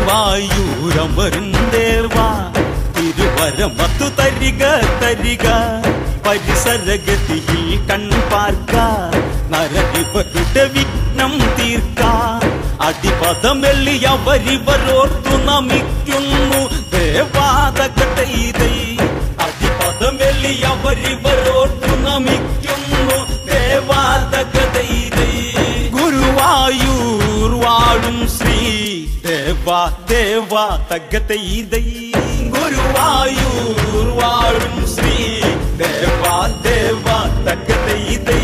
ഗുരുവായൂരമരും ദേവാ തിരുവരമത്തു തരിക തരിക പരിസരഗതിയിൽ കൺപാർക്ക നരകിവരുടെ വിഘ്നം തീർക്ക അടിപദമെല്ലിയവരിവരോർത്തു നമിക്കുന്നു ദേവാതകതൈതൈ അടിപദമെല്ലിയവരിവരോർത്തു നമിക്കുന്നു ദേവാതകതൈതൈ ഗുരുവായൂർ വാഴും ശ്രീ ദേവാ ദേവാ തകതൈതൈ ഗുരുവായൂർ വാഴും ശ്രീ ദേവാ ദേവാ തകതൈതൈ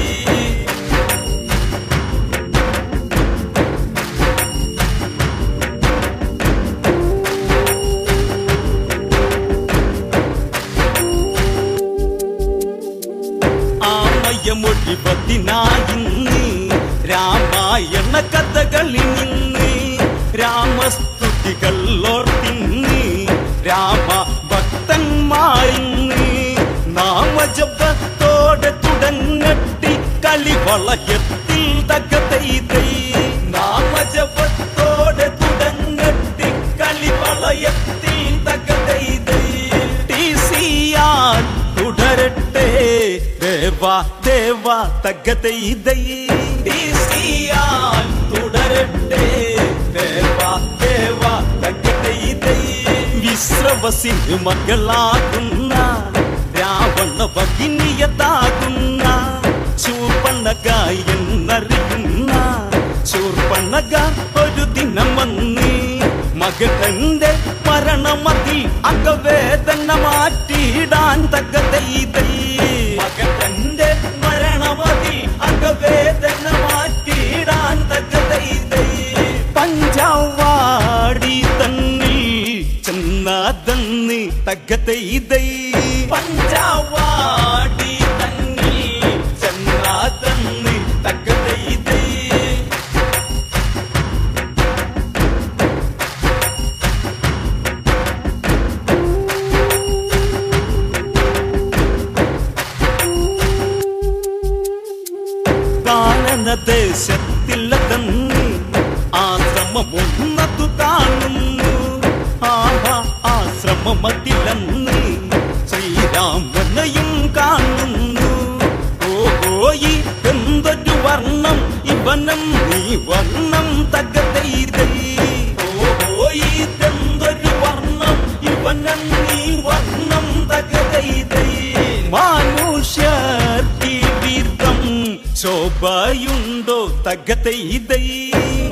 ആമയമൊഴിപതിനായിന്ന് രാമായണ കഥകളിൽ നിന്ന് രാമസ്തുതികൾ ഓർത്തിന്ന് രാമ ഭക്തന്മാരിന്ന് നാമജപത്തോടെ തുടങ്ങട്ടി കളിവളയത്തിൽ തകതൈതൈ തകതൈ ദൈ തുടരട്ടെ ദേവാ ദേവാ തകതൈ ദൈ വിശ്രവസിന് മകളാകുന്ന രാവണ ഭഗിനിയതാകുന്ന ശൂർപ്പണഖ എന്നറിയുന്ന ശൂർപ്പണഖ ഒരു ദിനം വന്നേ മകന്റെ മരണമതിൽ അകവേദന മാറ്റിയിടാൻ തകതൈ ദൈ മകന്റെ മരണമതിൽ അകവേദന മാറ്റിയിടാൻ തകതൈ ദൈ പഞ്ചവാടി തന്നിൽ ചെന്നാതന്ന് തകതൈ ദൈ പഞ്ചവാടി തന്നിൽ ചെന്നാതന്ന് തകതൈ ദൈ ദേശത്തിലതന്ന് ആശ്രമമൊന്നതു കാണുന്നു ആഹാ ആശ്രമമതിലന്ന് ശ്രീരാമനെയും കാണുന്നു ഓഹോയി എന്തൊരു വർണ്ണം ഇവനം നീ വർണ്ണം തകതൈ ദൈ ഓഹോയി എന്തൊരു വർണ്ണം ഇവനം നീ വർണ്ണം തകതൈ ദൈ മനുഷ്യർക്കി വീർത്തം ശോഭയുണ്ടോ തകതൈ ദൈ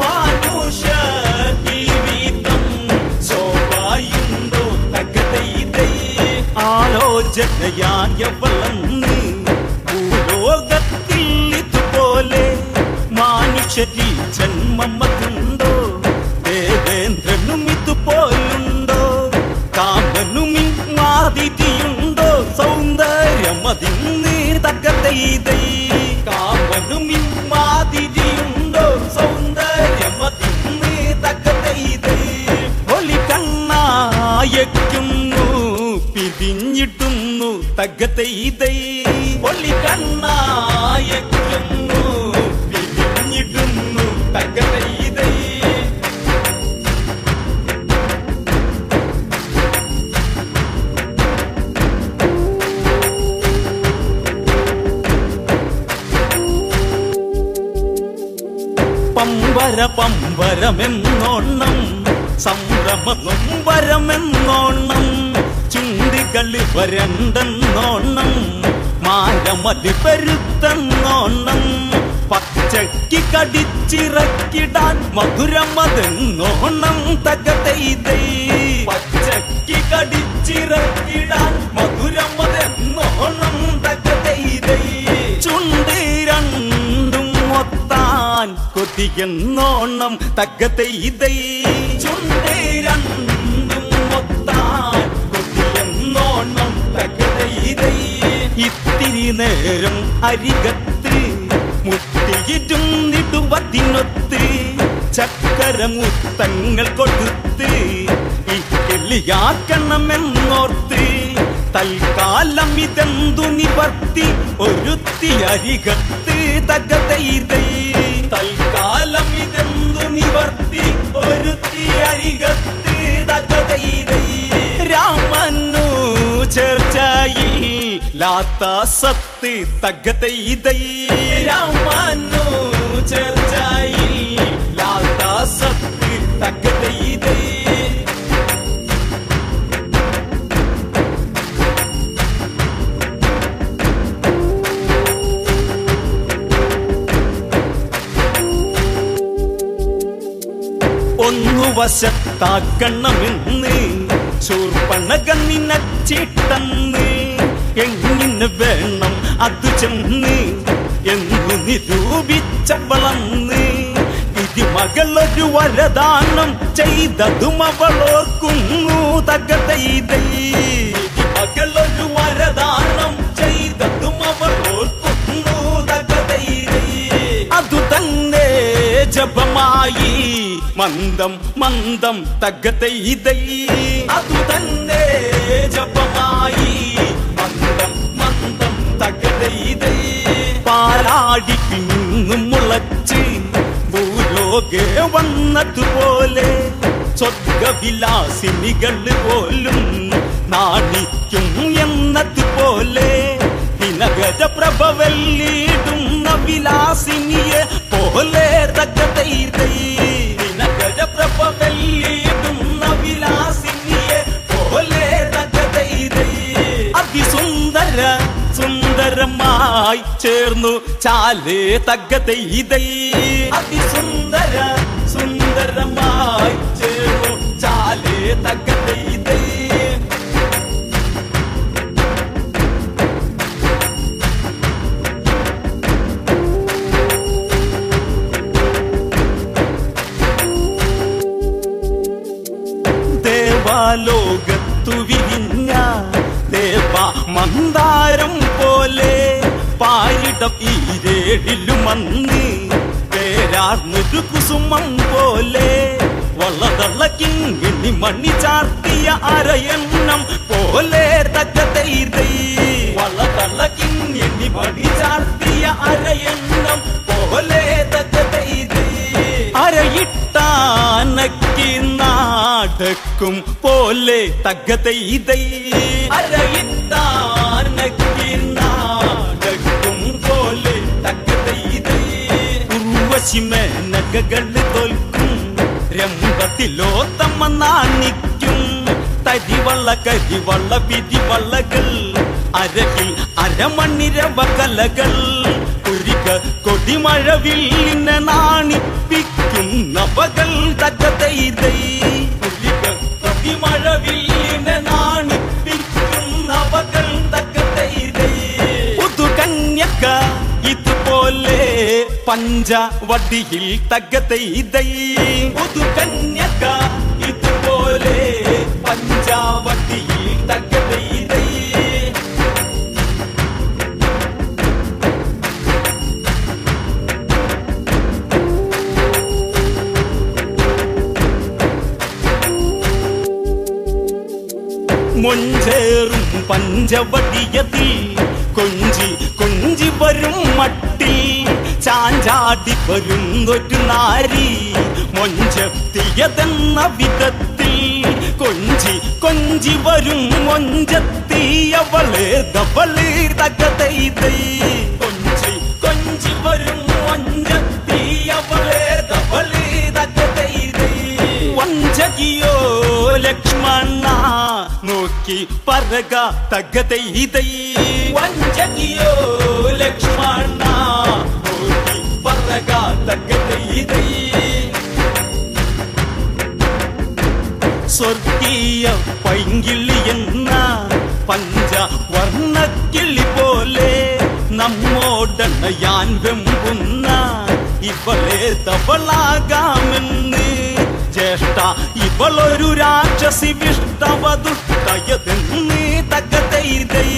മനുഷ്യർക്കി വീർത്തം ശോഭയുണ്ടോ തകതൈ ദൈ ആലോചനയായവളന്ന് ഭൂലോകത്തിൽ ഇതുപോലെ മനുഷ്യരി ജന്മമതുണ്ടോ ദേവേന്ദ്രനും ഇതുപോലുണ്ടോ കാമനും മാതിരിയുണ്ടോ സൗന്ദര്യമതിന്ന് തകതൈ ദൈ കാമനും മാതിരിയുണ്ടോ സൗന്ദര്യമതിന്ന് തകതൈ ദൈ ഒലി കണ്ണായക്കുന്നു പിരിഞ്ഞിടുന്നു തകതൈ ദൈ ഒലി കണ്ണായക്കുന്നു പിരിഞ്ഞിടുന്നു തകതൈ ദൈ പമ്പര പമ്പരമെന്നോണം സംഭ്രമനൊമ്പരമെന്നോണം ചുണ്ടികളി വരണ്ടെന്നോണം മാരമതി പെരുത്തെന്നോണം പച്ചയ്ക്ക് കടിച്ചിറക്കിടാൻ മധുരമതെന്നോണം തകതൈ ദൈ പച്ചയ്ക്ക് കടിച്ചിറക്കിടാൻ മധുരമതെന്നോണം തകതൈ ദൈ ചുണ്ടി രണ്ടും ഒത്താൻ കൊതിയെന്നോണം തകതൈ ദൈ ചുണ്ടി രണ്ടും ഒത്താൻ കൊതിയെന്നോണം തകതൈ ദൈ ഇത്തിരി നേരം അരികത്ത് മുട്ടിയിരുന്നിടുവതിനൊത്ത് ചക്കരമുത്തങ്ങൾ കൊടുത്ത് ഈ കിളിയാക്കണമെന്നോർത്ത് തൽക്കാലം ഇതെന്തു നിവർത്തി ഒരുത്തി അരികത്ത് തകതൈ ദൈ തൽക്കാലം ഇതെന്തു നിവർത്തി ഒരുത്തി അരികത്ത് തകതൈ ദൈ രാമനു ചർച്ചയിൽ ലാത്ത സത്ത് തകതൈ ദൈ രാമനു ചർച്ചയിൽ ലാത്ത സത്ത് തകതൈ ദൈ ഒന്നു വശത്താക്കണമെന്ന് ശൂർപ്പണഖ നിനച്ചിട്ടെന്ന് എങ്ങനെ വേണം അത് ചെന്ന് എന്നു നിരൂപിച്ചവളന്ന് ഇതി മകളൊരു വരദാനം ചെയ്തതും അവളോർക്കുന്നു തകതൈ ദൈ ഇതി മകളൊരു വരദാനം ചെയ്തതും അവളോർക്കുന്നു തകതൈ ദൈ അതു തന്നെ ജപമായി മന്ദം മന്ദം തകതൈ ദൈ അതു തന്നെ ജപമായി മന്ദം മന്ദം തകതൈ ദൈ പാലാടി പിന്നും മുളച്ച് ഭൂലോകെ വന്നതുപോലെ സ്വർഗവിലാസിനികൾ പോലും നാണിക്കും എന്നതുപോലെ ദിനകര പ്രഭവല്ലിടുന്ന വിലാസിനിയെ പോലെ തകതൈതൈ ദിനകര പ്രഭവല്ലിടുന്ന വിലാസിനിയെ പോലെ തകതൈതൈ അതിസുന്ദര സുന്ദരമായി ചേർന്നു ചാലേ തകതൈതൈ അതിസുന്ദര സുന്ദരമായി ചേർന്നു ചാലേ തകതൈതൈ ദേവാലോകത്തു വിരിഞ്ഞ ദേവ മന്ദാരം പോലെ പാരിടം ഈരേഴിലുമന്നി പേരാർന്നൊരു കുസുമം പോലെ വളതളക്കിങ്ങിനി മണി ചാർത്തിയ അരയണ്ണം പോലെ തകതൈതൈ വളതളക്കിങ്ങിനി മണി ചാർത്തിയ അരയണ്ണം പോലെ തകതൈതൈ അരയിട്ടാനക്കി നാടക്കും പോലെ തകതൈതൈ അരയിട്ടാനക്കി നാടക്കും പോലെ തകതൈതൈ ഉർവശിമേനകകൾ തോൽക്കും രംഗത്തിലോത്തമ്മ നാണിക്കും തരിവള്ള കരിവള്ള പിരിവള്ളകൾ അരകിൽ അരമണിരവ കലകൾ കുരിക കൊടിമഴവില്ലിനെ നാണിപ്പിക്കും നവകൾ തകതൈതൈ കുരിക കൊടിമഴവില്ലിനെ നാണിപ്പിക്കും നവകൾ തകതൈതൈ പുതുകന്യക ഇതുപോലെ പഞ്ചവടിയിൽ തകതൈതൈ പുതുകന്യക ഇതുപോലെ പഞ്ചവടിയിൽ തകതൈതൈ മൊഞ്ചേറും പഞ്ചവടിയതിൽ കൊഞ്ചി കൊഞ്ചി വരും മട്ടിൽ ചാഞ്ചാടി വരുന്നൊരു നാരി മൊഞ്ചെത്തിയതെന്ന വിധത്തിൽ കൊഞ്ചി കൊഞ്ചി വരും മൊഞ്ചെത്തിയവളെ ദവളെ തകതൈതൈ കൊഞ്ചി കൊഞ്ചി വരും മൊഞ്ചെത്തിയവളെ ദവളെ തകതൈതൈ വഞ്ചകിയോ ലക്ഷ്മണ നോക്കി പറക തകതൈതൈ വഞ്ചകിയോ ലക്ഷ്മണ നോക്കി പറക തകതൈതൈ സ്വർഗീയ പൈങ്കിളി എന്ന പഞ്ചവർണ്ണക്കിളി പോലെ നമ്മോടണയാൻ വെമ്പുന്ന ഇവളെ തവളാകാമെന്ന് ജ്യേഷ്ഠ ഇവളൊരു രാക്ഷസി വിഷ്ടവദുഷ്ടയതെന്ന് തകതൈതൈ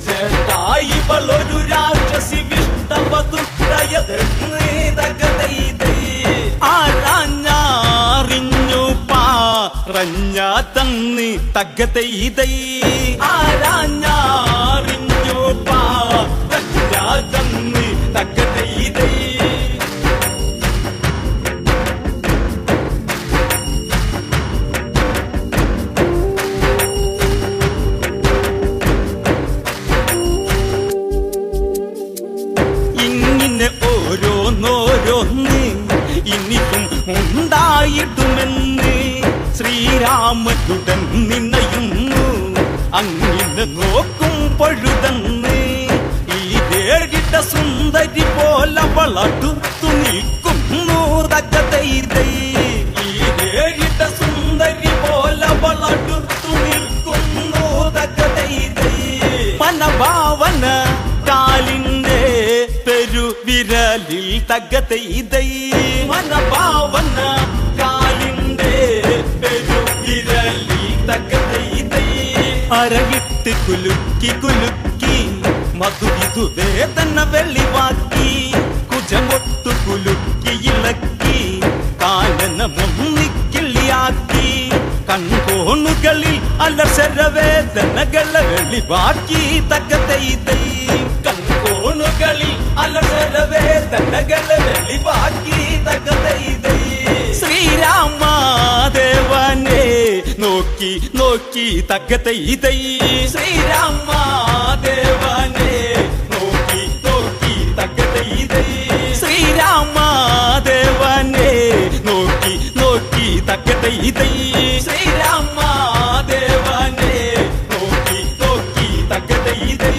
ജ്യേഷ്ഠ ഇവളൊരു രാക്ഷസി വിഷ്ടവദുഷ്ടയതെന്ന് തകതൈതൈ ആരാഞ്ഞറിഞ്ഞു പാറഞ്ഞ തന്നി തകതൈതൈ ആരാഞ്ഞറിഞ്ഞു പാറഞ്ഞ തന്നി തകതൈതൈ ഓരോന്നോരോന്ന് ഇനിയും ഉണ്ടായിടുമെന്ന് ശ്രീരാമനുടൻ നിന്നയുന്നു അങ്ങിനെ നോക്കും പൊഴുതന്ന് ഈ േഴിട്ട സുന്ദരി പോലെ വളർത്തുത്തു നിൽക്കുന്നു തകതൈതൈ ഈ േഴിട്ട സുന്ദരി പോലെ വളർത്തുത്തു നിൽക്കുന്നു തകതൈതൈ മനഭാവന കാലിന്റെ പെരുവിരലിൽ തകതൈതൈ മനഭാവന കാലിന്റെ പെരുവിരലിൽ തകതൈതൈ അരവിട്ട് കുലുക്കി കുലുക്കി മധുവിധു വേദന വെളിവാക്കി കുജമൊട്ടു കുലുക്കി ഇളക്കി കാലന മുന്നിക്കിള്ളിയാക്കി കൺകോണുകളിൽ അലസരവേദനകളെ വെളിവാക്കി തകതൈതൈ കൺകോണുകളിൽ അലസരവേദനകളെ വെളിവാക്കി തകതൈതൈ ശ്രീരാമദേവനെ നോക്കി നോക്കി തകതൈതൈ ശ്രീരാമദേവനെ തകതൈതൈ ശ്രീരാമദേവനെ നോക്കി നോക്കി തകതൈതൈ ശ്രീരാമദേവനെ നോക്കി നോക്കി തകതൈതൈ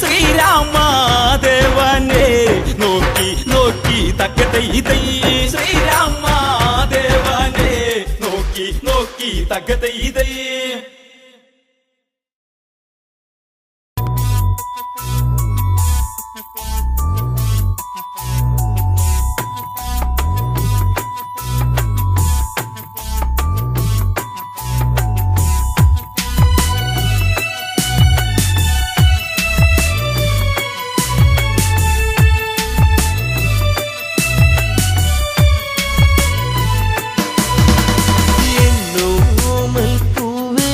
ശ്രീരാമദേവനെ നോക്കി നോക്കി തകതൈതൈ ശ്രീരാമദേവനെ നോക്കി നോക്കി തകതൈതൈ എന്നോമൽ പൂവേ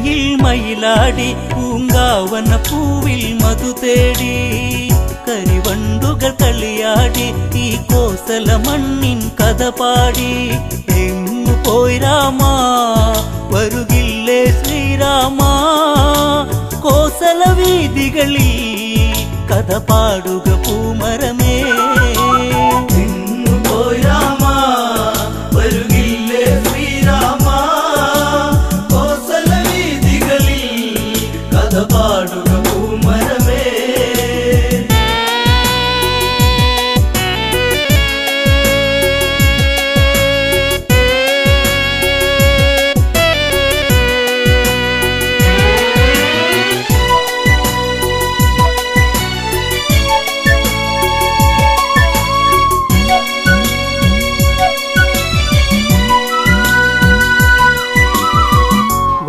പുഴയിൽ മയിലാടി പൂങ്കാവന പൂവിൽ മധു തേടി കരിവണ്ടുകൾ കളിയാടി ഈ കോസല മണ്ണിൻ കഥ പാടി എങ്ങു പോയി രാമ വരുകില്ലേ ശ്രീരാമ കോസല വീതികളിൽ കഥ പാടുക പൂമരമേ എങ്ങു പോയി രാമ വരുകില്ലേ ശ്രീരാമ കോസല വീതികളിൽ കഥ പാടുക പൂമരമേ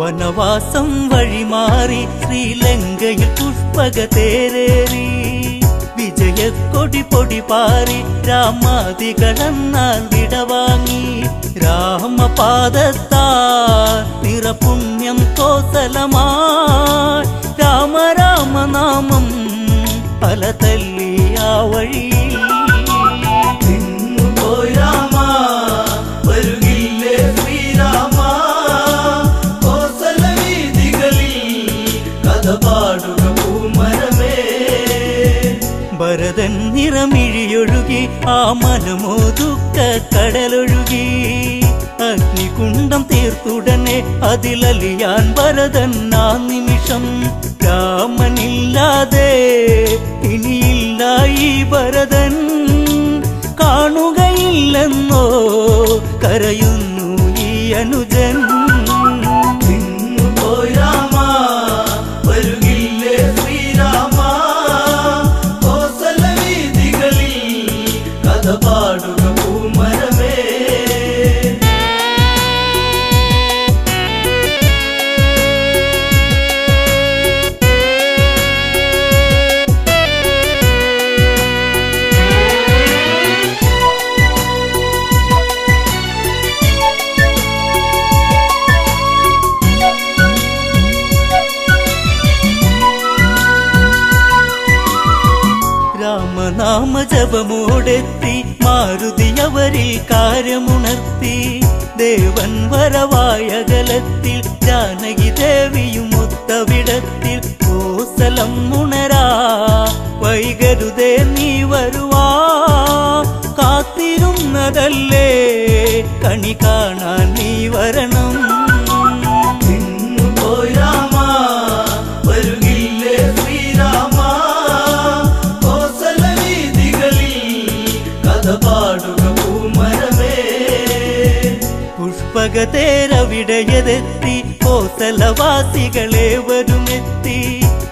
വനവാസം വഴിമാറി ശ്രീലങ്കയിൽ പുഷ്പക തേരേറി വിജയക്കൊടി പൊടി പാറി രാമാദികളെന്നാൽ വിടവാങ്ങി രാമപാദത്താ നിറപുണ്യം കോസലമായി രാമ രാമനാമം പല തല്ലി ആ വഴിയിൽ എങ്ങു പോയി രാമ വരുകില്ലേ ശ്രീരാമ കോസല വീതികളിൽ കഥ പാടുക പൂമരമേ ഭരതൻ നിറമിഴിയൊഴുകി ആ മനമോതുക്ക കടലൊഴുകി അഗ്നികുണ്ഡം തീർത്തുടനെ അതിലലിയാൻ ഭരതൻ ആ നിമിഷം രാമനില്ലാതെ ഇനിയില്ല ഈ ഭരതൻ കാണുകയില്ലെന്നോ കരയുന്നു ഈ അനുജൻ എങ്ങു പോയി രാമ വരുകില്ലേ ശ്രീരാമ കോസല വീതികളിൽ കഥ പാടുക പൂമരമേ രാമനാമ ജപമോടെത്തി മാരുതി അവരിൽ കാര്യമുണർത്തി ദേവൻ വരവായകലത്തിൽ ജാനകി ദേവിയും ഒത്തവിടത്തിൽ കോസലം ഉണരാ വൈകരുതേ നീ വരുവാ കാത്തിരുന്നതല്ലേ കണി കാണാൻ നീ വരണം എങ്ങു പോയി രാമ വരുകില്ലേ ശ്രീരാമ കോസല വീതികളിൽ കഥ പാടുക പൂമരമേ പുഷ്പകതേരവിടയതെത്തി കോസലവാസികളെ വരുമെത്തി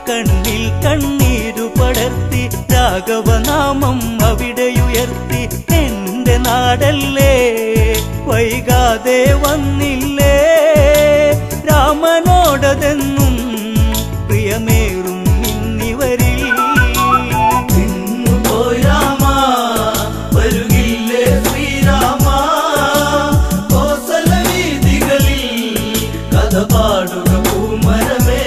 കണ്ണിൽ കണ്ണീരു പടർത്തി രാഘവനാമം അവിടെയുയർത്തി എന്റെ നാടല്ലേ വൈകാതെ വന്നില്ലേ രാമനോടതെന്നും പ്രിയമേറും ഇന്നിവരിൽ എങ്ങു പോയി രാമ വരുകില്ലേ ശ്രീരാമ കോസല വീതികളിൽ കഥ പാടുക പൂമരമേ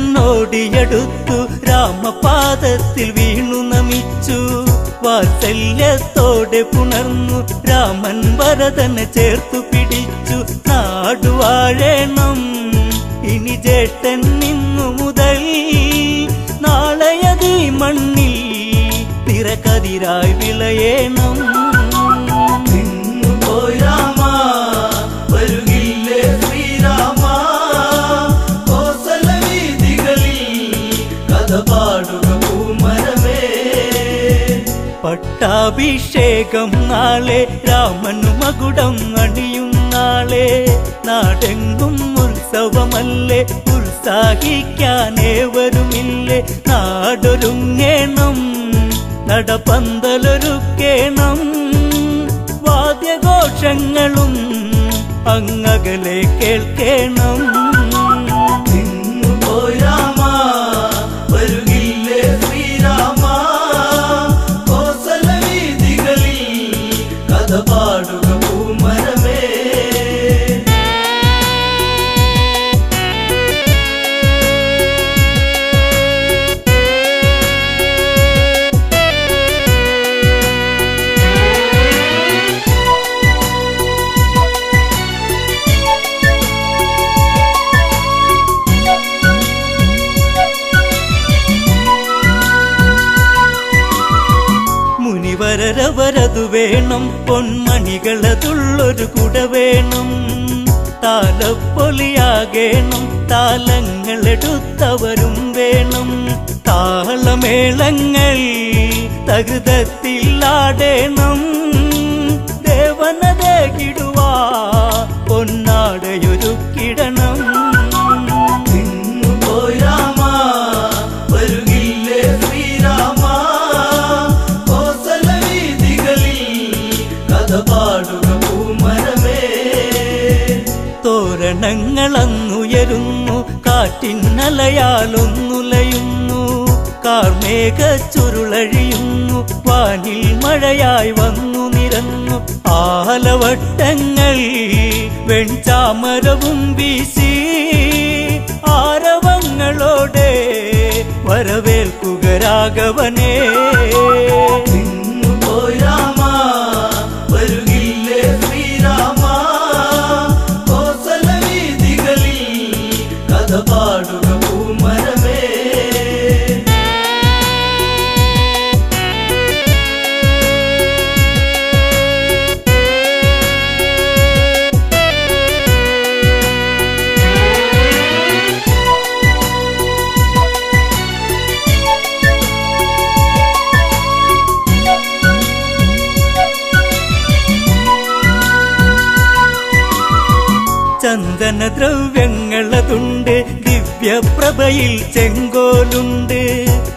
ശ്രീഭരതനോടിയടുത്തു രാമപാദത്തിൽ വീണു നമിച്ചു വാത്സല്യത്തോടെ പുണർന്നു രാമൻ ഭരതനെ ചേർത്തു പിടിച്ചു നാടുവാഴേണം ഇനി ജേട്ടൻ നിന്നു മുതൽ നാളെയതീ മണ്ണിൽ തിരക്കതിരായി വിളയേണം എങ്ങു പോയി രാമ വരുകില്ലേ ശ്രീരാമ കോസല വീതികളിൽ കഥ പാടുക പൂമരമേ പട്ടാഭിഷേകം നാളെ രാമനു മകുടം അണിയും നാളെ നാടെങ്കും ഉത്സവമല്ലേ ഉത്സാഹിക്കാനേവരുമില്ലേ നാടൊരുങ്ങേണം നടപന്തലൊരുക്കേണം വാദ്യഘോഷങ്ങളും അങ്ങകലെ കേൾക്കേണം നിന്നുപോയി രാമ വരുകില്ലേ ശ്രീരാമ കോസല വീഥികളിൽ കഥ പാടുക പൂമരമേ മുനിവരരവരതു വേണം പൊന്മണികളതുള്ളൊരു കുട വേണം താലപ്പൊലിയാകേണം താലങ്ങളെടുത്തവരും വേണം താളമേളങ്ങൾ തകൃതത്തിലാടേണം ദേവനതകിടുവാ പൊന്നാടയൊരുക്കിടണം നിന്നുപോയി രാമ വരുകില്ലേ ശ്രീരാമ കോസല വീഥികളിൽ കഥ പാടുക പൂമരമേ തോരണങ്ങളന്നുയരുന്നു കാറ്റിന്നലയാലൊന്നുലയുന്നു കാർമേഘ ചുരുളഴിയുന്നു വാനിൽ മഴയായി വന്നു നിരന്നു ആലവട്ടങ്ങൾ വെൺചാമരവും വീശി ആരവങ്ങളോടെ വരവേൽക്കുക രാഘവനേ നിന്നുപോയി രാമ വരുകില്ലേ ശ്രീരാമ കോസല വീഥികളിൽ കഥ പാടുക പൂമരമേ ചന്ദനദ്രവ്യങ്ങളതുണ്ട് ദിവ്യപ്രഭയിൽ ചെങ്കോലുണ്ട്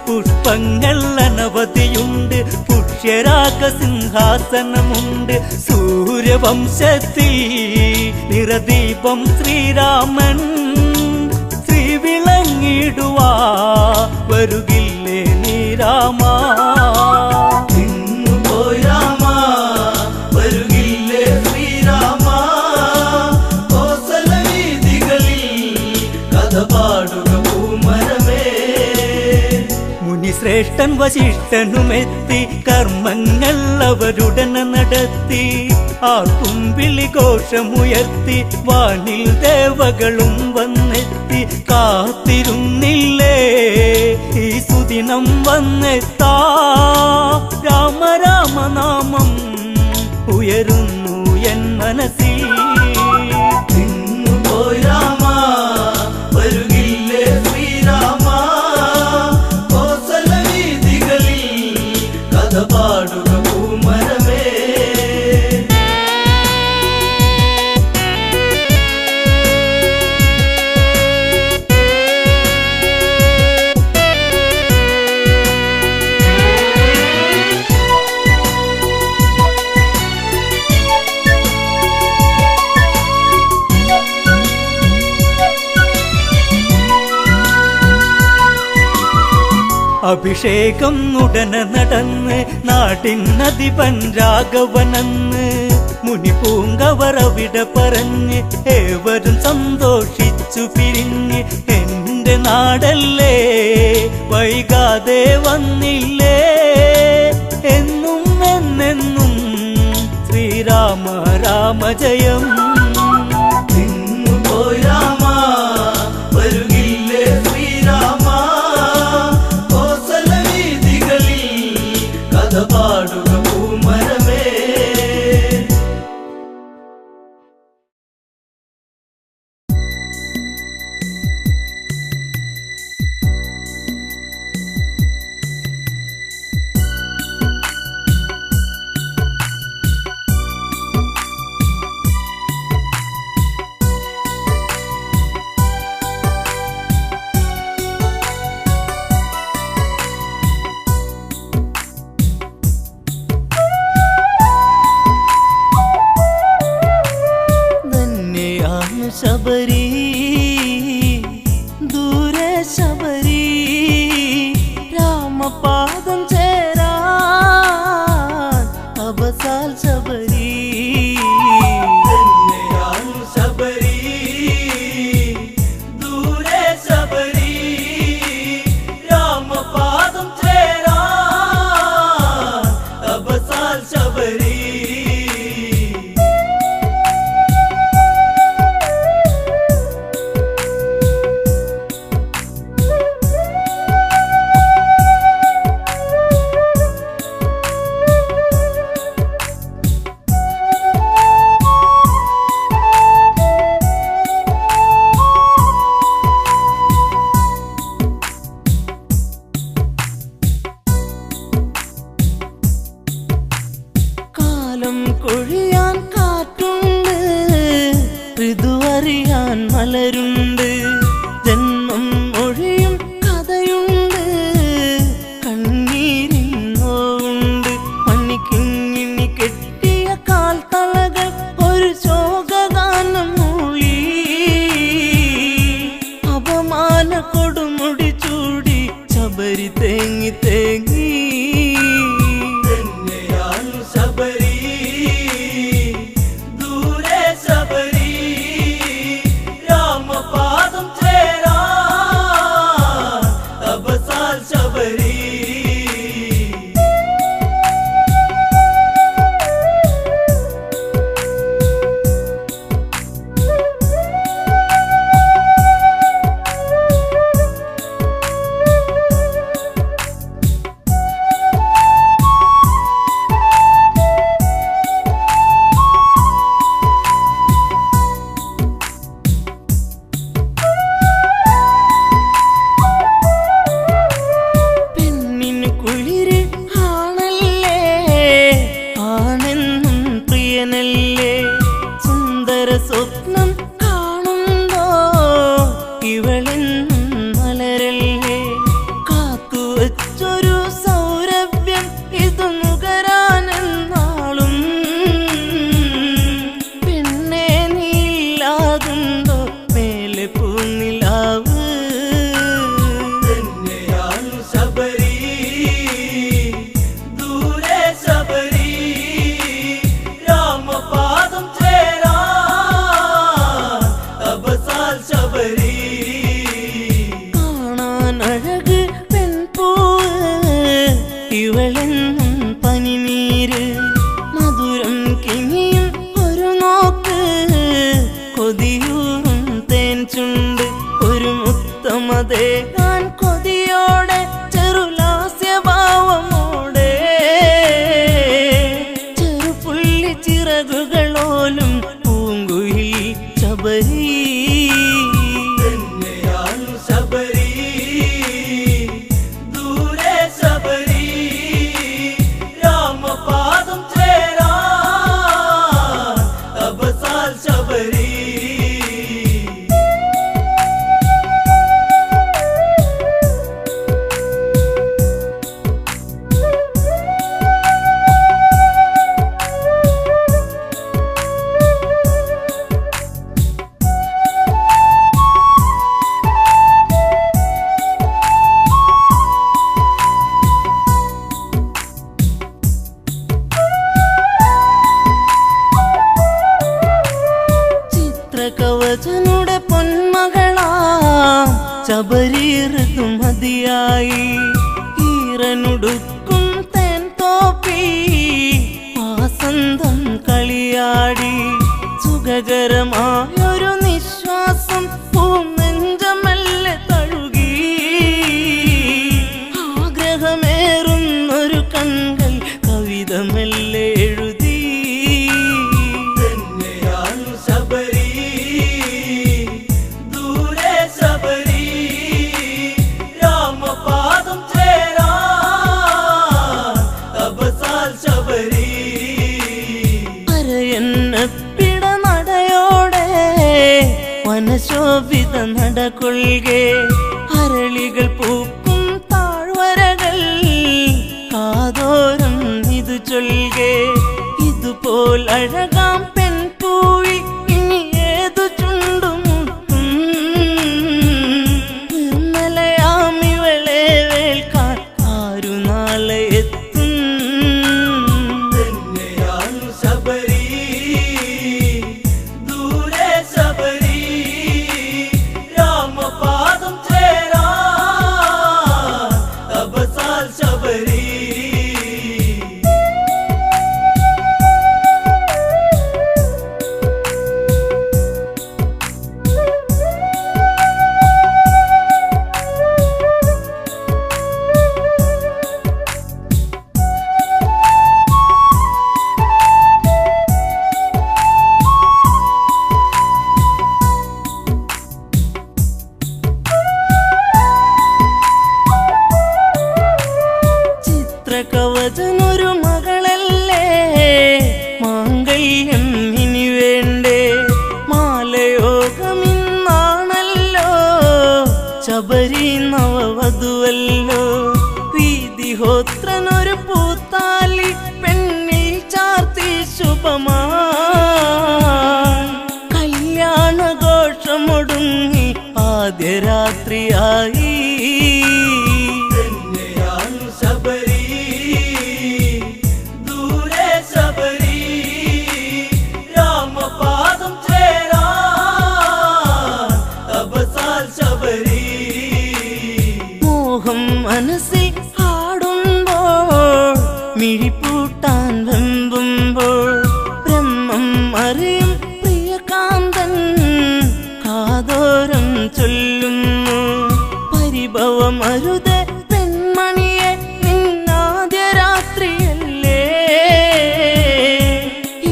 പുഷ്പങ്ങൾ അനവധിയുണ്ട് പുഷ്യരാഗ സിംഹാസനമുണ്ട് സൂര്യവംശത്തിൽ നിറദീപം ശ്രീരാമൻ ശ്രീവിളങ്ങിടുവാ വരുകില്ലേ നീ രാമ നിന്നുപോയി രാമ വരുകില്ലേ ശ്രീരാമ കോസല വീഥികളിൽ കഥ പാടുക പൂമരമേ മുനിശ്രേഷ്ഠൻ വശിഷ്ഠനുമെത്തി കർമ്മങ്ങൾ അവരുടനെ നടത്തി ആർക്കും വിളിഘോഷമുയർത്തി വാനിൽ ദേവകളും വന്നെത്തി കാത്തിരുന്നില്ലേ ഈ സുദിനം വന്നെത്താ രാമ രാമനാമം ഉയരുന്നു എൻ മനസ്സിൽ നിന്നുപോയി രാമ വരുകില്ലേ ശ്രീരാമ കോസല വീഥികളിൽ കഥ പാടുക പൂമരമേ അഭിഷേകം ഉടനെ നടന്ന് നാടിനധിപൻ രാഘവനെന്ന് മുനിപൂങ്കവർ അവിടെ പറഞ്ഞ് ഏവരും സന്തോഷിച്ചു പിരിഞ്ഞ് എന്റെ നാടല്ലേ വൈകാതെ വന്നില്ലേ എന്നും എന്നെന്നും ശ്രീരാമ രാമ ജയം നിന്നുപോയി രാമ വരുകില്ലേ ശ്രീരാമ കോസല വീഥികളിൽ കഥ പാടുക പൂമരമേ ഋതു അറിയാൻ മലരുണ്ട്, ജന്മം ഒഴിയും കഥയുണ്ട്, കണ്ണീരിൻ നോവുണ്ട്. മണിക്കിങ്ങിണി കെട്ടിയ കാൽത്തളകൾ ഒരു ശോകഗാനം മൂളി, അപമാന കൊടുമുടി ചൂടി ശബരി തേങ്ങി തേങ്ങി. ശബരി ദൂരെ ശബരി രാമപാദം ചേരാ അബസാൽ ശബരി. സ്വപ്നം കാണുമ്പോ ഇവളെന്നും മലരല്ലേ, കാത്തുവച്ചൊരു സൗരഭ്യം ഇത് നുകരാനെന്നാളും. പെണ്ണെ നീലാകുമ്പോ മേലെ പൂനിലാവ്. ശബരി ദൂരെ ശബരി രാമപാദം ചേരാ അബസാൽ ശബരി. കാണാൻ അഴക് പെൺപൂവ് ഇവളെന്നും പനിനീര്, മധുരം കിനിയും ഒരു നോക്ക്, കൊതിയൂറും തേൻ ചുണ്ട്, ഒരു മുത്തമതേകാൻ കൊതിയോടെ ചെറുലാസ്യഭാവമോടെ, ചെറുപുള്ളി ചിറകുകളോലും പൂങ്കുയിൽ ശബരി. ശബരി ദൂരെ ശബരി രാമപാദം ചേരാ അബസാൽ ശബരി. ചിത്രകവചനുടെ പൊന്മകളാം ശബരി ഋതുമതിയായി, ഈറനുടുക്കും തേൻ തോപ്പി വാസന്തം കളിയാടി, സുഖകരമായൊരു നിശ്വാസം പൂനെഞ്ചമല്ലെ തഴുകി, ആഗ്രഹമേറുന്നൊരു കണ്ണുകൾ കവിത മെല്ലെ എഴുതി. ശബരി ദൂരെ ശബരി രാമപാദം ചേരാ അബസാൽ ശബരി. അരയന്നപ്പിട നടയോടെ വനശോഭിത നടകൊള്ളുകെ, അരളികൾ പൂക്കും താഴ്വരകൾ കാതോരം ഇത് ചൊല്ലുകെ, ഇതുപോൽ അഴകാം പെൺപൂവി ഇനി ഏതു ചുണ്ടുമുട്ടും, നിർമ്മലയാമിവളെ വേൽക്കാൻ ആരു നാളെ എത്തും. ശബരി ദൂരെ ശബരി രാമപാദം ചേരാ അബസാൽ ശബരി. ശബരി നവവധുവല്ലോ വീതിഹോത്രനൊരു പൂത്താലി പെണ്ണിൽ ചാർത്തി ശുഭമാ കല്യാണഘോഷമൊടുങ്ങി ആദ്യരാത്രിയായി ശബരി ദൂരെ ശബരി രാമപാദം ചേരാ തപസാൽ ശബരി മോഹം മനസ്സിൽ ആടുമ്പോൾ മിഴിപ്പൂട്ടാൻ വെമ്പുമ്പോൾ ബ്രഹ്മം അറിയും പ്രിയകാന്തൻ കാതോരം ചൊല്ലുന്നു പരിഭവമരുത് പെൺമണിയെ നിന്നാദ്യ രാത്രിയല്ലേ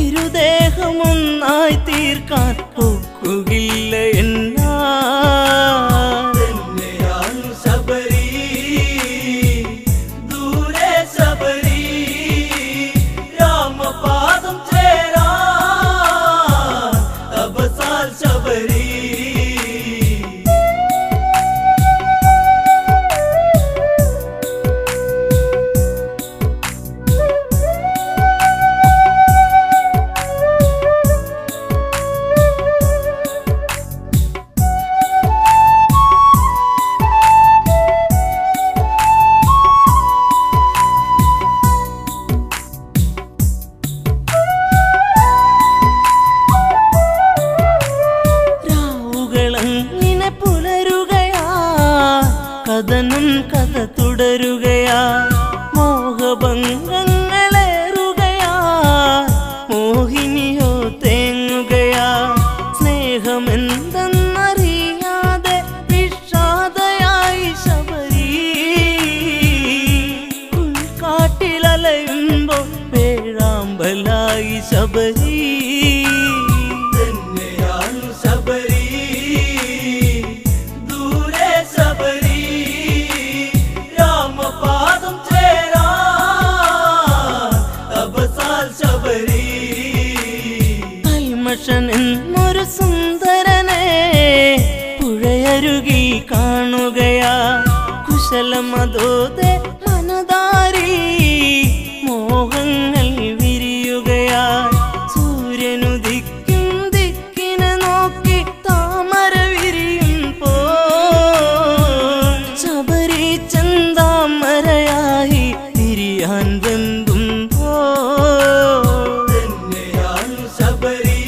ഇരുദേഹമൊന്നായി തീർക്കാൻ ഒക്കുകയില്ല എന്നാ ശബരി ദൂരെ ശബരി രാമപാദം ചേരാ തപസാൽ ശബരി രാവുകളങ്ങനെ പുലരുകയാ കഥനം കഥ തുടരുകയാ മോഹഭംഗങ്ങളേറുകയാ മോഹിനിയോ തേങ്ങുകയാ സ്നേഹമെന്തെന്നറിയാതെ വിഷാദയായി ശബരി ഉൾക്കാട്ടിലലയുമ്പോൾ വേഴാമ്പലായി ശബരി ശബരി ദൂരെ ശബരി രാമപാദം ചേരാ തപസാൽ ശബരി കൈമഷൻ എന്നൊരു സുന്ദരനെ പുഴയരുകിൽ കാണുകയാ കുശലമതോതെ മനതാരി മോഹങ്ങൾ വിരിയുകയാ സൂര്യനുദിക്കും ദിക്കിനെ നോക്കി താമര വിരിയും പോ ശബരി ചന്താമരയായി തിരിയാൻ വെമ്പും പോ ശബരി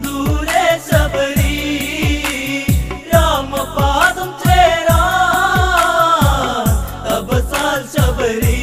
ദൂരെ ശബരി രാമപാദം ചേരാ തപസാൽ ശബരി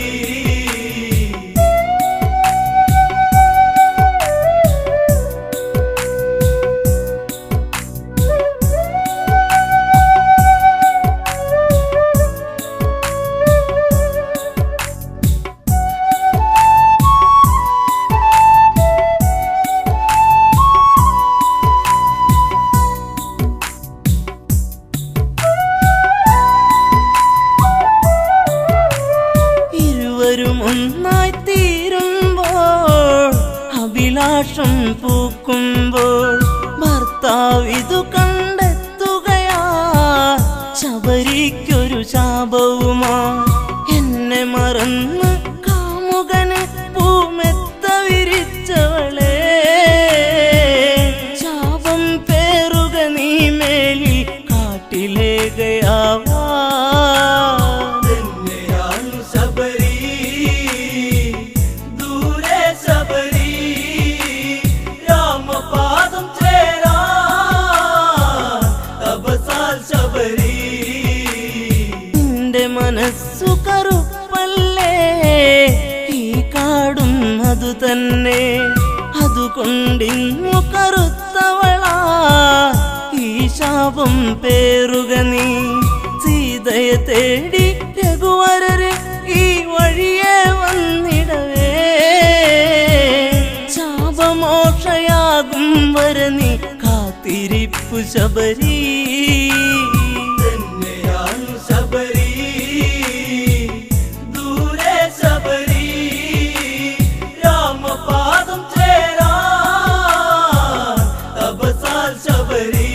ഇരുവരും ഒന്നായി തീരുമ്പോൾ അഭിലാഷം പൂക്കുമ്പോൾ ഭർത്താവ് ഇതു കണ്ടെത്തുകയാ ശബരിക്കൊരു ശാപവുമാ എന്നെ മറന്ന് കാമുകന് പൂമെത്ത വിരിച്ചവളെ ശാപം പേറുക നീ മേലിൽ കാട്ടിലേകയാവാ ശബരി ദൂരെ ശബരി രാമപാദം ചേരാ തപസാൽ ശബരി നിന്റെ മനസ്സു കറുപ്പല്ലേ ഈ കാടും അതു തന്നെ അതുകൊണ്ടിന്നു കറുത്തവളാ ഈ ശാപം പേറുക നീ സീതയെ തേടി രഘുവരര് ഈ വഴിയെ വന്നിടവേ ശാപമോക്ഷയാകും വര നീ കാത്തിരിപ്പു ശബരി ശബരി ദൂരെ ശബരി രാമപാദം ചേരാ തപസാൽ ശബരി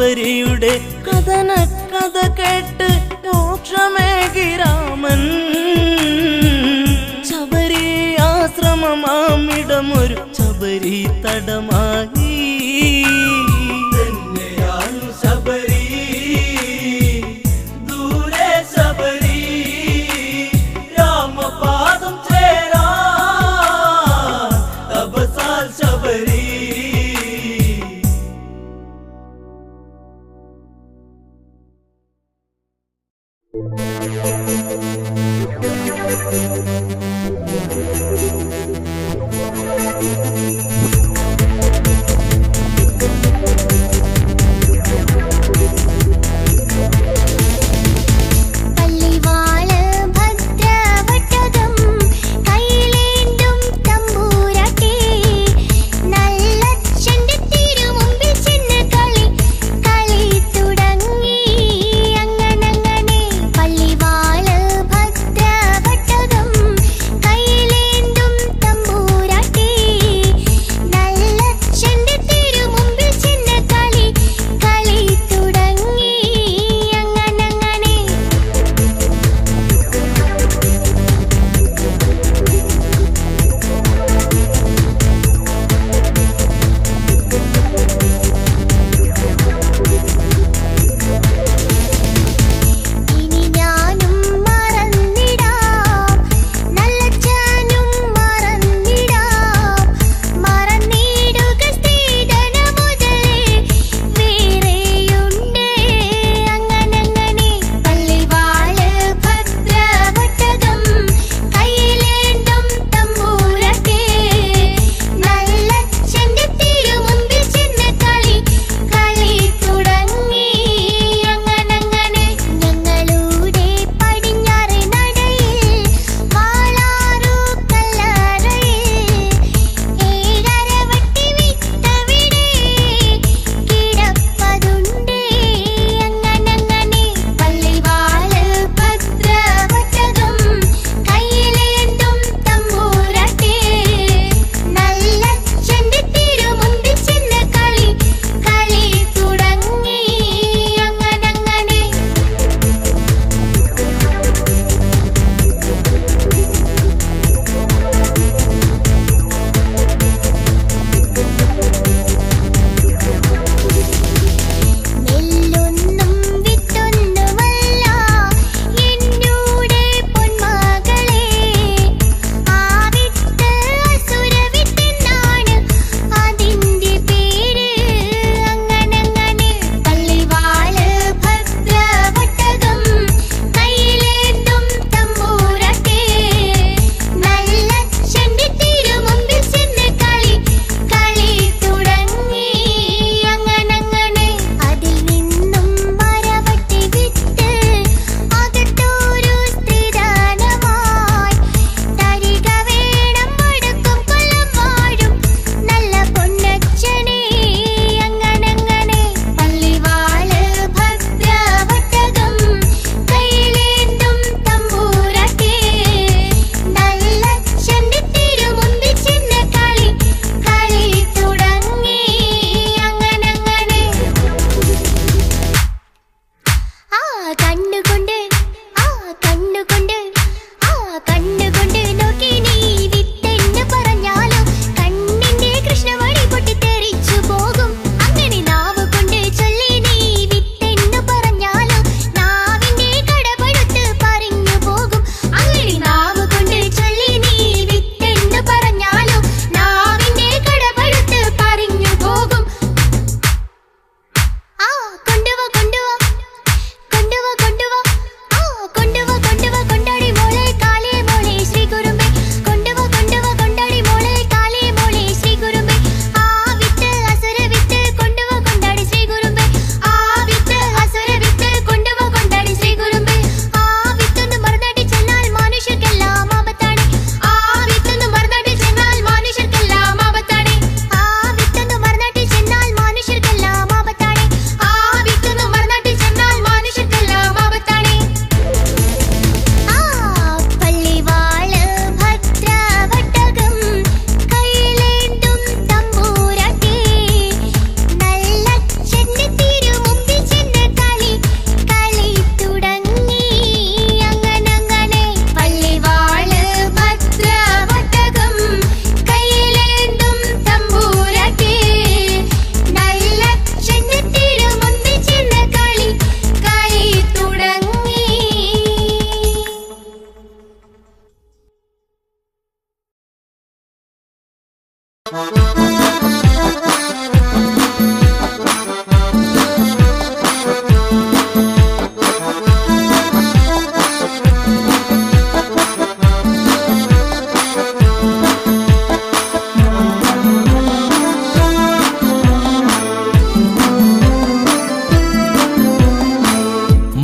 ശബരിയുടെ കഥന കഥ കേട്ട് മോക്ഷമേകി രാമൻ ശബരി ആശ്രമമാമിടമൊരു ശബരി തടമായി തന്നെയാണു ശബരി ദൂരെ ശബരി രാമപാദം ചേരാ തപസാൽ ശബരി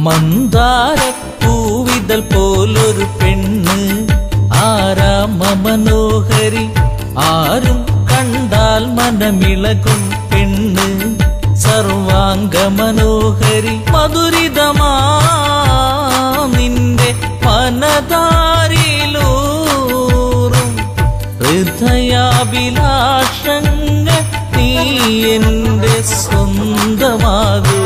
മന്ദാരപ്പൂവിതൽ പോലൊരു പെണ്ണ് ആരാമ മനോഹരി ആരും കണ്ടാൽ മനമിളകും പെണ്ണ് സർവാംഗ മനോഹരി മധുരിതമാ നിന്റെ മനതാരിലൂറും ഹൃദയാഭിലാഷങ്ങൾ നീ എന്റെ സ്വന്തമാകൂ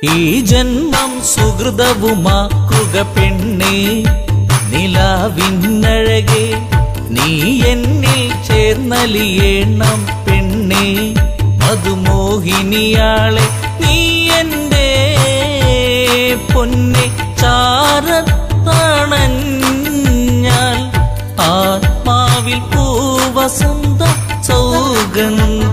ഈ ജന്മം സുഹൃതവുമാക്കുക പെണ്ണേ നിലാവിന്നഴകെ നീ എന്നിൽ ചേർന്നലിയേണം പെണ്ണേ മധുമോഹിനിയാളെ നീ എന്റെ പൊന്നെ ചാരത്തണഞ്ഞാൽ ആത്മാവിൽ പൂവസന്ത സൗഗന്ധമായിടും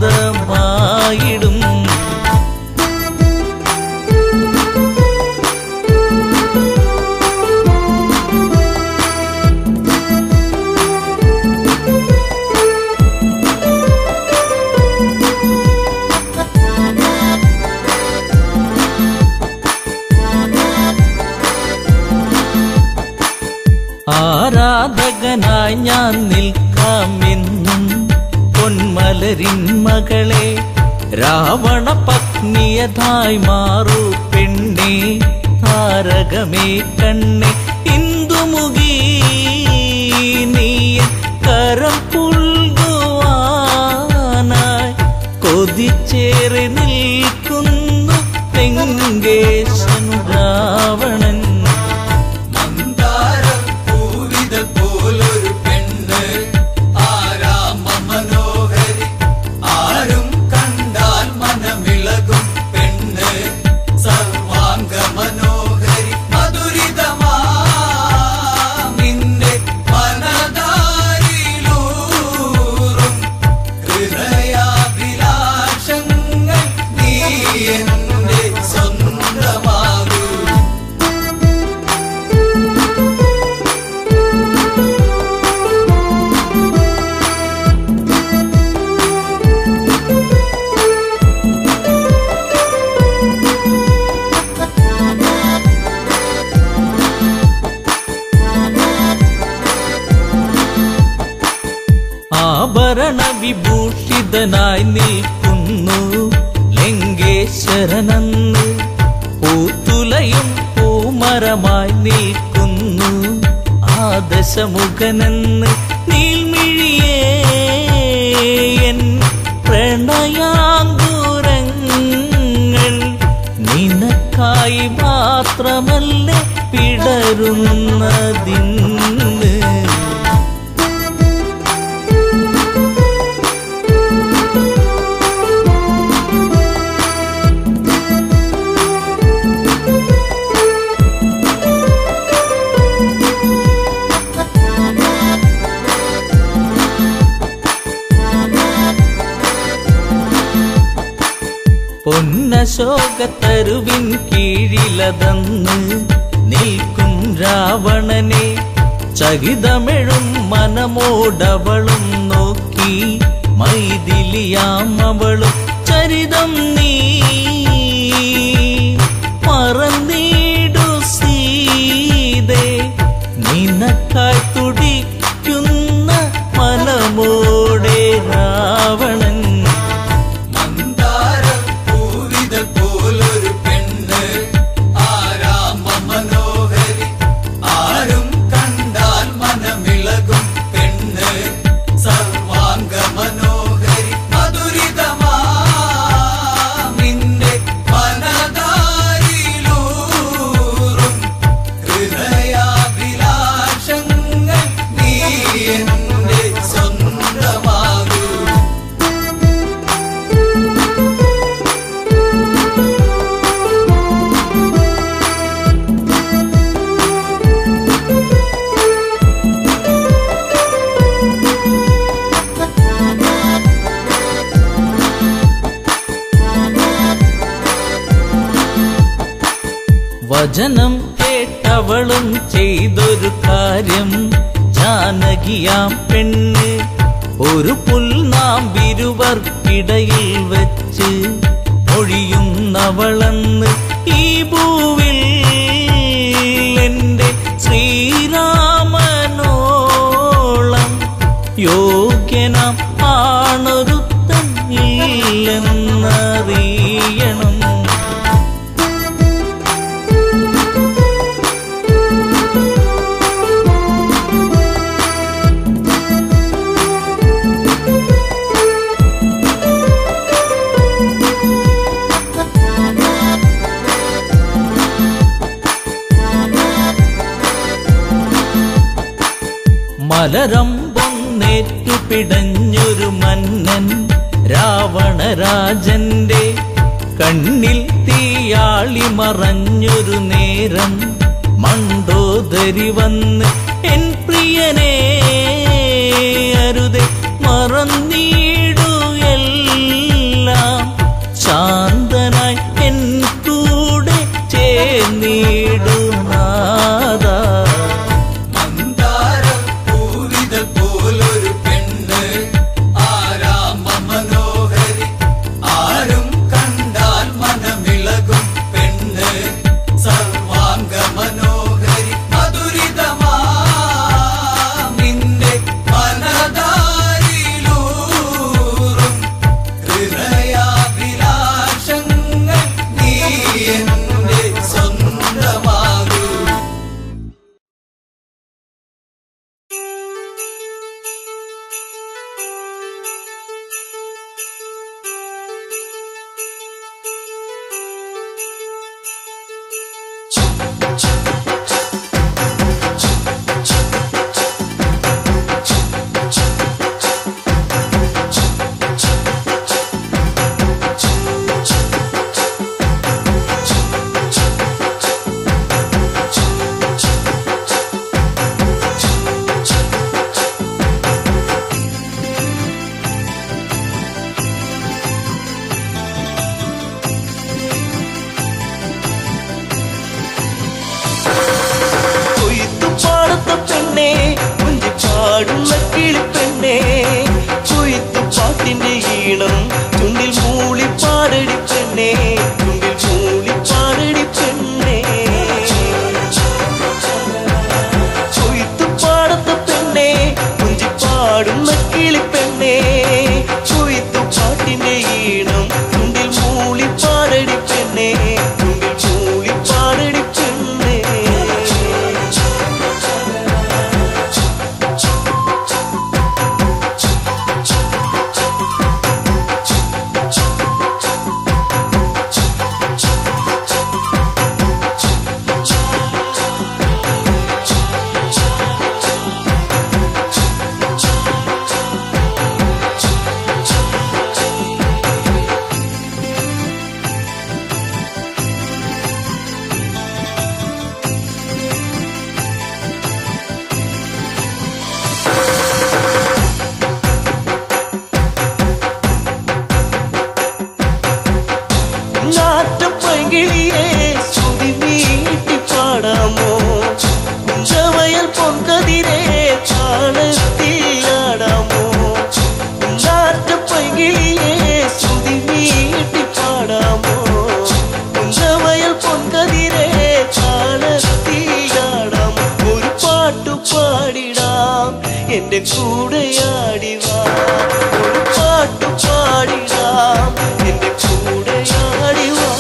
ആരാധകനായി ഞാൻ നിൽക്കാമെന്നും പൊന്മലരിൻ മകളെ രാവണ പത്നിയതായി മാറൂ പെണ്ണേ താരകമേ കണ്ണേ ഇന്ദുമുഖി നീ കരം പുൽകുവാനായി കൊതിച്ചേറി നിൽക്കുന്നു ലങ്കേശൻ രാവണൻ ആഭരണ വിഭൂഷിതനായി നിൽക്കുന്നു ലങ്കേശ്വരനന്ന് പൂത്തുലയും പൂമരമായി നിൽക്കുന്നു ആദശമുഖനെന്ന് നീൽമിഴിയേ എൻ പ്രണയാങ്കുരങ്ങൾ നിനക്കായി മാത്രമല്ലേ പിടരുന്നതിന്ന് പൊന്നശോകത്തരുവിൻ കീഴിലതന്ന് നിൽക്കും രാവണനെ ചകിതമെഴും മനമോടവളും നോക്കി മൈഥിലിയാം അവളും ചരിതം നീ മറന്നീടു സീതേ നിനക്കായി തുടിക്കുന്ന മനമോടെ രാവണൻ സർവാംഗ മനോഹരി മധുരിതമാ വചനം കേട്ടവളും ചെയ്തൊരു കാര്യം, ജാനകിയാം പെണ്ണ് ഒരു പുൽനാമ്പിരുവർക്കിടയിൽ വെച്ച് ഒഴിയുന്നവളെന്ന് ഈ ഭൂവിൽ എന്റെ ശ്രീരാമനോളം യോഗ്യനാം ആണൊരുത്തൻ ഇല്ലെന്നറിയണം. മലരമ്പൊന്നേറ്റു പിടഞ്ഞൊരു മന്നൻ രാവണരാജന്റെ കണ്ണിൽ തീയാളി മറഞ്ഞൊരു നേരം, മണ്ടോദരി വന്ന് എൻ പ്രിയനെ അരുതെ മറന്നീടു എല്ലാം, ശാന്തനായി എൻ കൂടെ ചേർന്നിടു നാദാ. ചുണ്ടിൽ മൂളി പാടടി പെണ്ണേ, ചുണ്ടിൽ മൂളി പാടടി പെണ്ണേ, കൊയ്ത്തുപാടത്ത പെണ്ണേ, കുഞ്ചിപ്പാടുന്ന കിളിപ്പെണ്ണേ, കൊയ്ത്തുപാട്ടിന്റെ ഈണം ചുണ്ടിൽ മൂളി പാടടി പെണ്ണേ, ചുണ്ടിൽ മൂളി പാടടി പെണ്ണേ. പൈങ്കിളിയെ സ്തുതി നീട്ടി പാടാമോ, കുഞ്ചവയൽ പൊൻകതിരെ താളത്തിലാടാമോ, പൈങ്കിളിയെ സ്തുതി നീട്ടി പാടാമോ, കുഞ്ചവയൽ പൊൻകതിരെ താളത്തിലാടാമോ. ഒരു പാട്ടു പാടിടാം എന്റെ കൂടെയാടിവാ, ഒരു പാട്ടു പാടിടാം എന്റെ കൂടെയാടിവാ.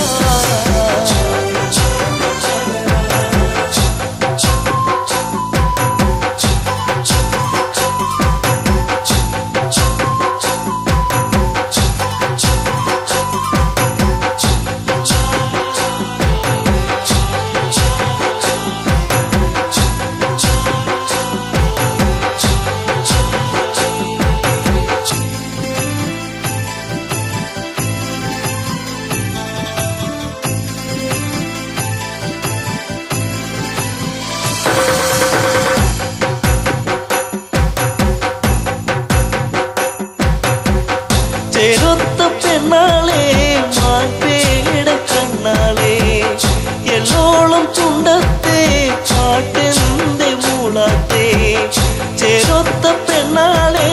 ചേരൊത്ത പെണ്ണാളെ മാൻപേട കണ്ണാളെ എല്ലോളം ചുണ്ടത്തെ പാട്ടെന്റെ മൂളാത്തെ ചേരൊത്ത പെണ്ണാളെ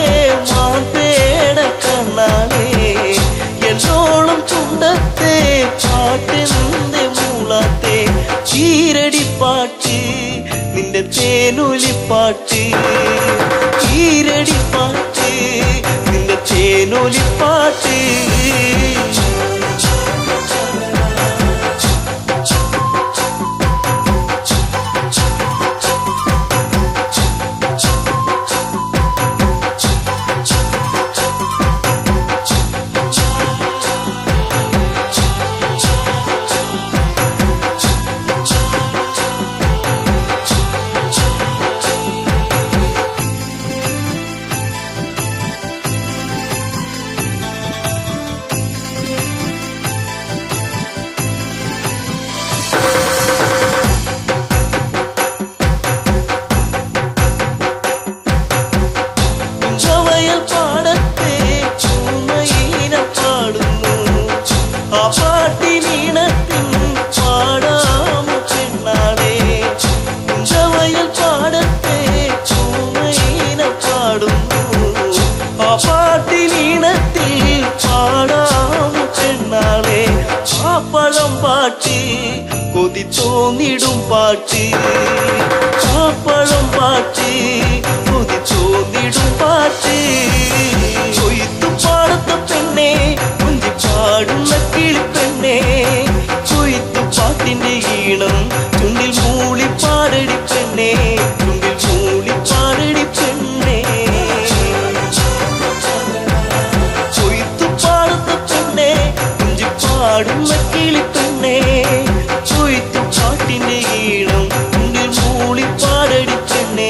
മാമ്പേട കണ്ണാളെ എല്ലോളം ചുണ്ടത്തെ പാട്ടെന്റെ മൂളാത്തെ ചീരടിപ്പാട്ട് നിന്റെ തേനൊലിപ്പാട്ട് ചീരടിപ്പാട്ട് നിന്റെ തേനൊലിപ്പാട്ട് പഴം പാട്ട് കൊതി തോന്നിടും പാട്ട് പഴം പാട്ട് കൊതി തോന്നിടും പാട്ട് കൊയ്ത്തു പാടത്ത പെണ്ണെ കുഞ്ചി പാടുന്ന കിളിപ്പെണ്ണെ കൊയ്ത്തു പാട്ടിന്റെ ഈണം ചുണ്ടിൽ മൂളി പാടടി പെണ്ണെ ചുണ്ടിൽ മൂളി പാടടി പെണ്ണെ കൊയ്ത്തു പാടത്ത പെണ്ണെ കുഞ്ചി പാടുന്ന കിളിപ്പെണ്ണെ കൊയ്ത്തു പാട്ടിന്റെ ഈണം ചുണ്ടിൽ മൂളി പാടടി പെണ്ണെ